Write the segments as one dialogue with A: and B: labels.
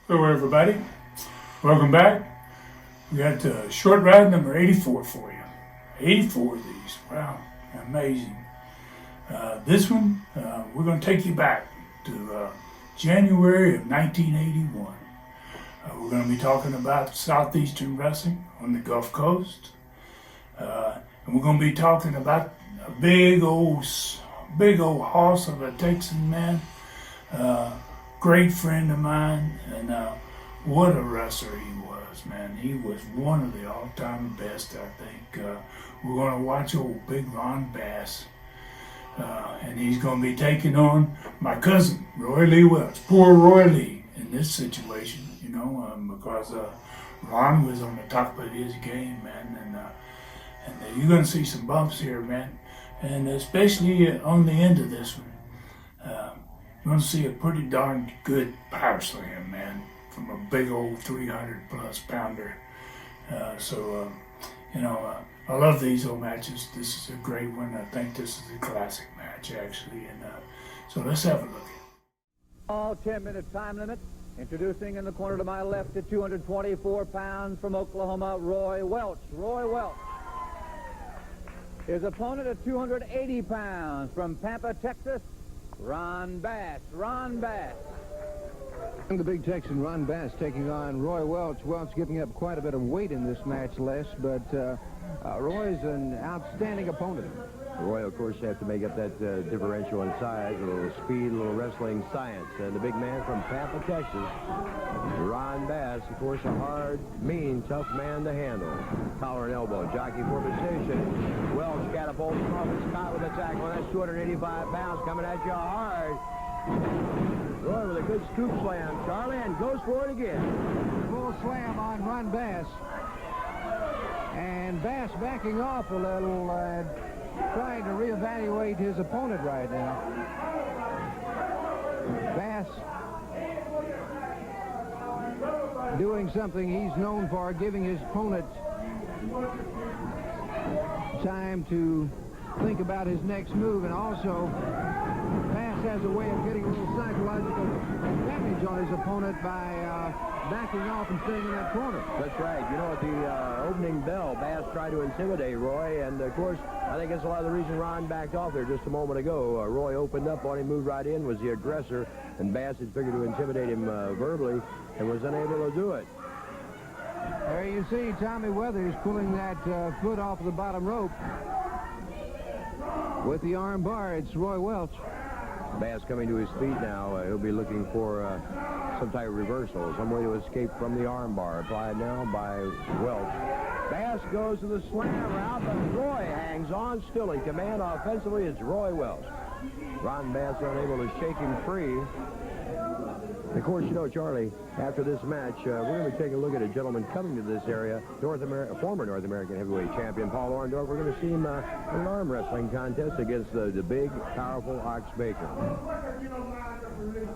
A: Hello everybody, welcome back. We got short ride number 84 for you. 84 of these, wow, amazing. This one, we're going to take you back to January of 1981. We're going to be talking about Southeastern wrestling on the Gulf Coast. And we're going to be talking about a big old horse of a Texan man. Great friend of mine, and what a wrestler he was, man. He was one of the all-time best, I think. We're going to watch old Big Ron Bass, and he's going to be taking on my cousin, Roy Lee Welch. Poor Roy Lee in this situation, because Ron was on the top of his game, man, and you're going to see some bumps here, man, and especially on the end of this one. You're going to see a pretty darn good power slam, man, from a big old 300-plus pounder. I love these old matches. This is a great one. I think this is a classic match, actually. And so let's have a look.
B: All 10-minute time limit. Introducing in the corner to my left at 224 pounds from Oklahoma, Roy Welch. Roy Welch. His opponent at 280 pounds from Pampa, Texas, Ron Bass. Ron Bass.
C: The big Texan Ron Bass taking on Roy Welch. Welch giving up quite a bit of weight in this match, Les, but Roy's an outstanding opponent.
D: Roy, of course, has to make up that differential in size, a little speed, a little wrestling science. And the big man from Pampa, Texas, Ron Bass, of course, a hard, mean, tough man to handle. Collar and elbow, jockey for position. Welch catapults off his cot with a tackle. That's 285 pounds coming at you hard. Roy with a good scoop slam, Charlie, and goes for it again.
C: Full slam on Ron Bass. And Bass backing off a little, trying to reevaluate his opponent right now. Bass doing something he's known for, giving his opponent time to think about his next move, and also Bass has a way of getting a little psychological damage on his opponent by backing off and staying in that corner.
D: That's right. At the opening bell, Bass tried to intimidate Roy, and of course, I think that's a lot of the reason Ron backed off there just a moment ago. Roy opened up on him, moved right in, was the aggressor, and Bass had figured to intimidate him verbally and was unable to do it.
C: There you see Tommy Weathers pulling that foot off the bottom rope. With the arm bar, it's Roy Welch.
D: Bass coming to his feet now. He'll be looking for some type of reversal, some way to escape from the arm bar. Applied now by Welch. Bass goes to the slam route, but Roy hangs on still in command offensively. It's Roy Welch. Ron Bass unable to shake him free. Of course, Charlie, after this match, we're going to be taking a look at a gentleman coming to this area, former North American heavyweight champion Paul Orndorff. We're going to see him in an arm wrestling contest against the big, powerful Ox Baker.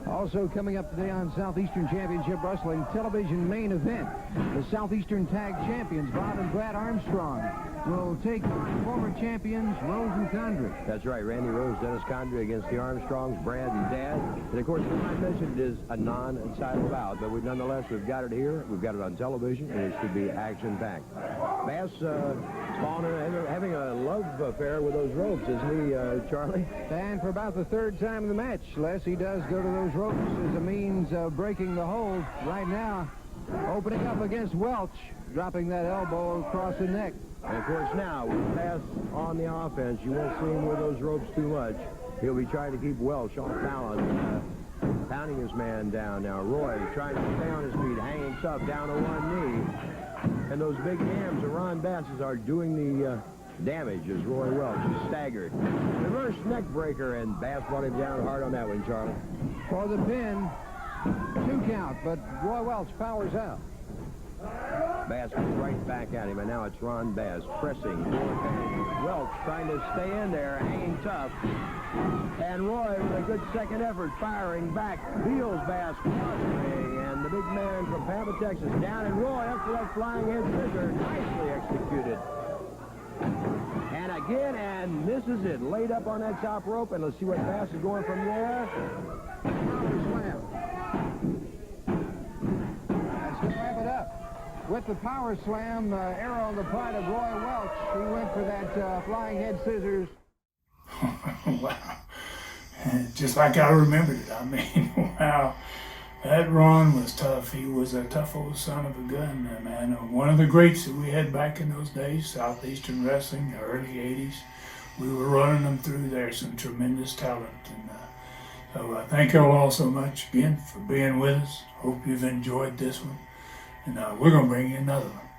C: Also coming up today on Southeastern Championship Wrestling television main event, the Southeastern Tag Champions, Bob and Brad Armstrong, will take on former champions Rose and Condrey.
D: That's right, Randy Rose, Dennis Condrey against the Armstrongs, Brad and Dad. And of course, as I mentioned, it is a non-title bout, but nonetheless, we've got it here, we've got it on television, and it should be action-packed. Bass having a love affair with those ropes, isn't he, Charlie?
C: And for about the third time in the match, Les, he does go to those ropes as a means of breaking the hold. Right now, opening up against Welch, dropping that elbow across the neck.
D: And of course now, with Bass on the offense, you won't see him with those ropes too much. He'll be trying to keep Welch off balance, pounding his man down. Now Roy trying to stay on his feet, hanging tough down to one knee. And those big hams of Ron Bass's are doing the damage as Roy Welch is staggered. Reverse neck breaker, and Bass brought him down hard on that one, Charlie.
C: For the pin, 2 count, but Roy Welch powers out.
D: Bass goes right back at him, and now it's Ron Bass pressing. Welch trying to stay in there, hanging tough. And Roy, with a good second effort, firing back, feels Bass crossing, and the big man from Pampa, Texas, down, and Roy up for that flying head scissor, nicely executed. And again, and this is it, laid up on that top rope, and let's see what Bass is going from there. Slam.
C: with the power slam error on the part of Roy Welch. He went for that flying head scissors.
A: Wow. Just like I remembered it. I mean, wow. That Ron was tough. He was a tough old son of a gun, man. One of the greats that we had back in those days, Southeastern Wrestling, the early 80s. We were running them through there, some tremendous talent. And so thank you all so much again for being with us. Hope you've enjoyed this one. And we're going to bring you another one.